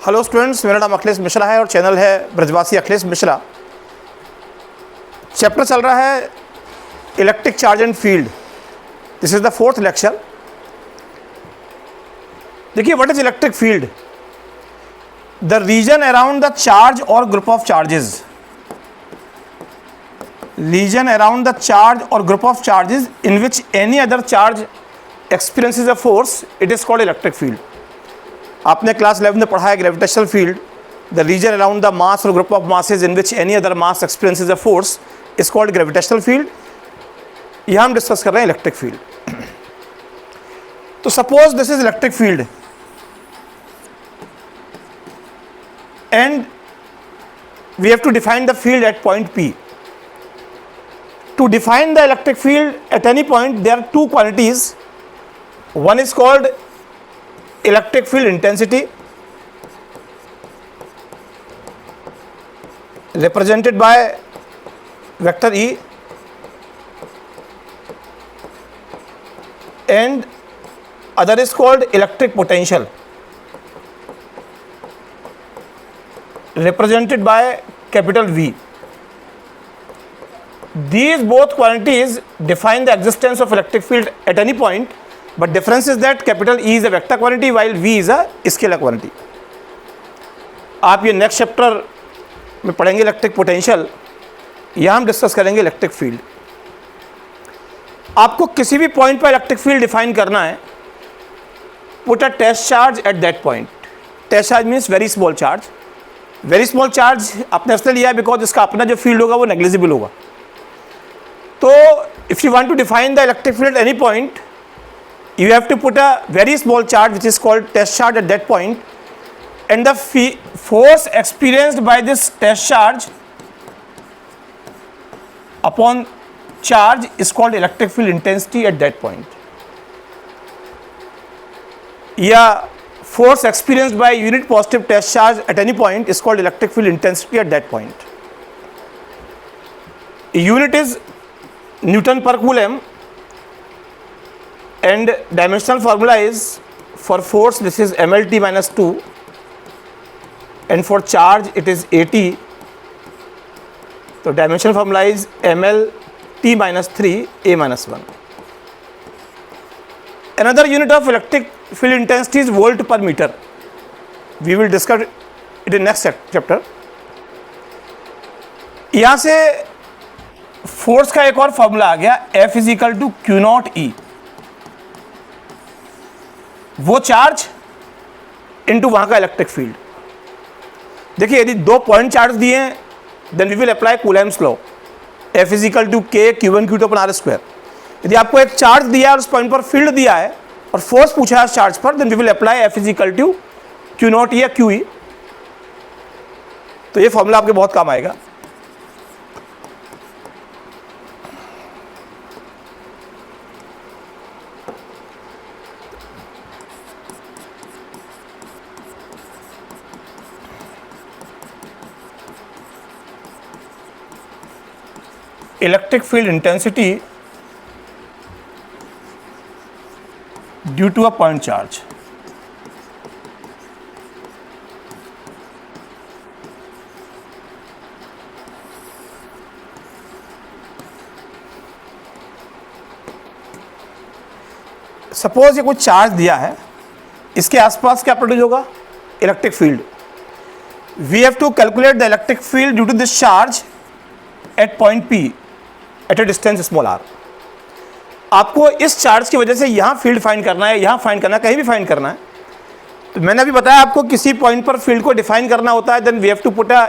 Hello students, मेरा नाम अखिलेश मिश्रा है और चैनल है ब्रजवासी अखिलेश मिश्रा। चैप्टर चल रहा है electric charge and field. This is the 4th lecture. देखिए, what is electric field? The region around the charge or group of charges. Region around the charge or group of charges in which any other charge experiences a force, it is called electric field. आपने class 11 में पढ़ा है gravitational field. The region around the mass or group of masses in which any other mass experiences a force is called gravitational field. यहां हम discuss कर रहे हैं electric field. तो suppose this is electric field and we have to define the field at point P. To define the electric field at any point, there are two quantities. One is called electric field intensity, represented by vector E, and other is called electric potential, represented by capital V. These both quantities define the existence of electric field at any point, but difference is that capital E is a vector quantity while V is a scalar quantity. आप ये next chapter में पढ़ेंगे electric potential. यहाँ हम discuss करेंगे electric field. आपको किसी भी पॉइंट पर इलेक्ट्रिक फील्ड डिफाइन करना है, put a test charge at that point. Test charge means very small charge. Very small charge आपने इसलिए लिया है बिकॉज इसका अपना जो फील्ड होगा वो नेग्लिजिबल होगा। तो if you want to define the electric field at any point, you have to put a very small charge which is called test charge at that point, and the force experienced by this test charge upon charge is called electric field intensity at that point. या force experienced by unit positive test charge at any point is called electric field intensity at that point. Unit is Newton per coulomb and dimensional formula is for force this is mLT minus 2 and for charge it is AT. So dimensional formula is mLT minus 3 A minus 1. Another unit of electric field intensity is volt per meter. We will discuss it in next chapter. यहाँ से force का एक और formula आ गया, F is equal to q naught e. वो charge into वहां का इलेक्ट्रिक फील्ड। देखिए, यदि दो पॉइंट चार्ज दिए हैं then we will apply Coulomb's law, F is equal to k Q1 Q2 upon R square. यदि आपको एक चार्ज दिया है और उस पॉइंट पर फील्ड दिया है और फोर्स पूछा है उस चार्ज पर, then we will apply F is equal to q naught e या क्यू ई। तो ये फॉर्मूला आपके बहुत काम आएगा। Electric field intensity due to a point charge. Suppose ये कोई चार्ज दिया है, इसके आसपास क्या प्रोड्यूस होगा? Electric field. We have to calculate the electric field due to this charge at point P at a distance small r। आपको इस चार्ज की वजह से यहाँ फील्ड फाइंड करना है, यहाँ फाइंड करना है, कहीं भी फाइंड करना है। तो मैंने अभी बताया आपको किसी पॉइंट पर फील्ड को डिफाइन करना होता है, then we have to put a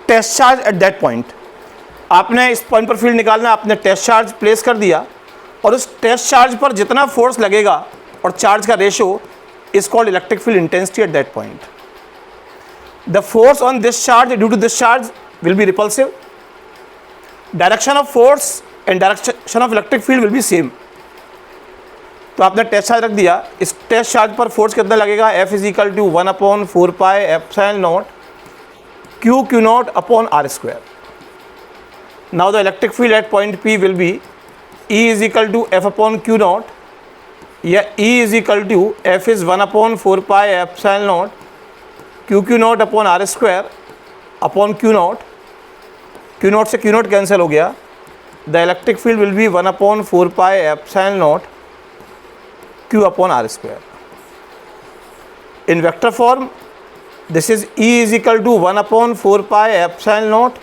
test charge at that point. आपने इस पॉइंट पर फील्ड निकालना, आपने टेस्ट चार्ज प्लेस कर दिया और उस टेस्ट चार्ज पर जितना फोर्स लगेगा और चार्ज का ratio is called electric field intensity at that point. The force on this charge due to this charge will be repulsive. Direction of force and direction of electric field will be same. तो आपने test charge रख दिया, इस test charge पर force कितना लगेगा? F is equal to 1/4 pi epsilon not Q not upon R square. Now the electric field at point P will be E is equal to F upon Q not या E is equal to F is 1/4 pi epsilon not Q not upon are square upon Q not से Q not cancel हो गया. The electric field will be 1 upon 4 pi epsilon not Q upon are square. In vector form this is E is equal to 1 upon 4 pi epsilon not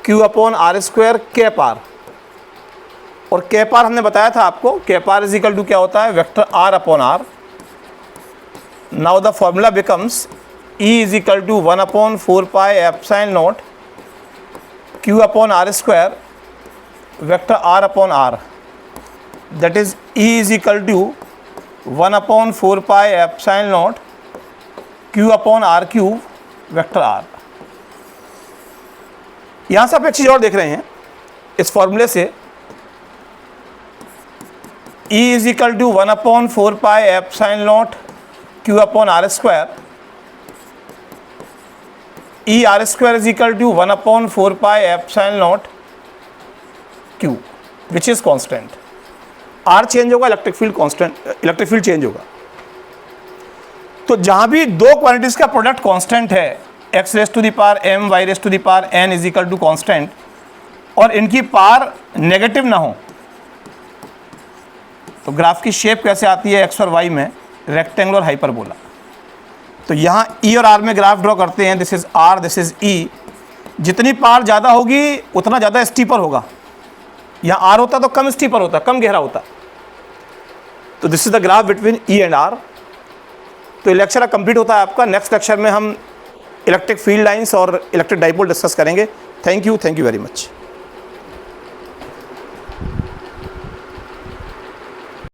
Q upon are square cap R. और cap R हमने बताया था आपको, cap R is equal to क्या होता है, vector R upon R. Now the formula becomes E is equal to 1 upon 4 pi epsilon not Q upon are square vector R upon R. That is E is equal to 1 upon 4 pi epsilon not Q upon R cube vector R. यहाँ से आप एक चीज़ और देख रहे हैं इस फॉर्मूले से, E is equal to 1 upon 4 pi epsilon not Q upon are square. E r square is equal to 1 upon 4 pi epsilon not q which is constant. R change होगा, electric field constant, electric field change होगा. तो जहां भी दो quantities का product constant है, x raise to the power m y raise to the power n is equal to constant, और इनकी पावर नेगेटिव ना हो, तो ग्राफ की शेप कैसे आती है x और y में, रेक्टेंगुलर हाइपरबोला. तो यहाँ E और R में ग्राफ ड्रॉ करते हैं. This is R, this is E. जितनी पावर ज़्यादा होगी उतना ज़्यादा स्टीपर होगा. यहाँ R होता तो कम स्टीपर होता, कम गहरा होता. तो this is the graph between E and R. तो लेक्चर कंप्लीट होता है आपका. नेक्स्ट लेक्चर में हम इलेक्ट्रिक फील्ड लाइंस और इलेक्ट्रिक डाइपोल डिस्कस करेंगे. Thank you very much.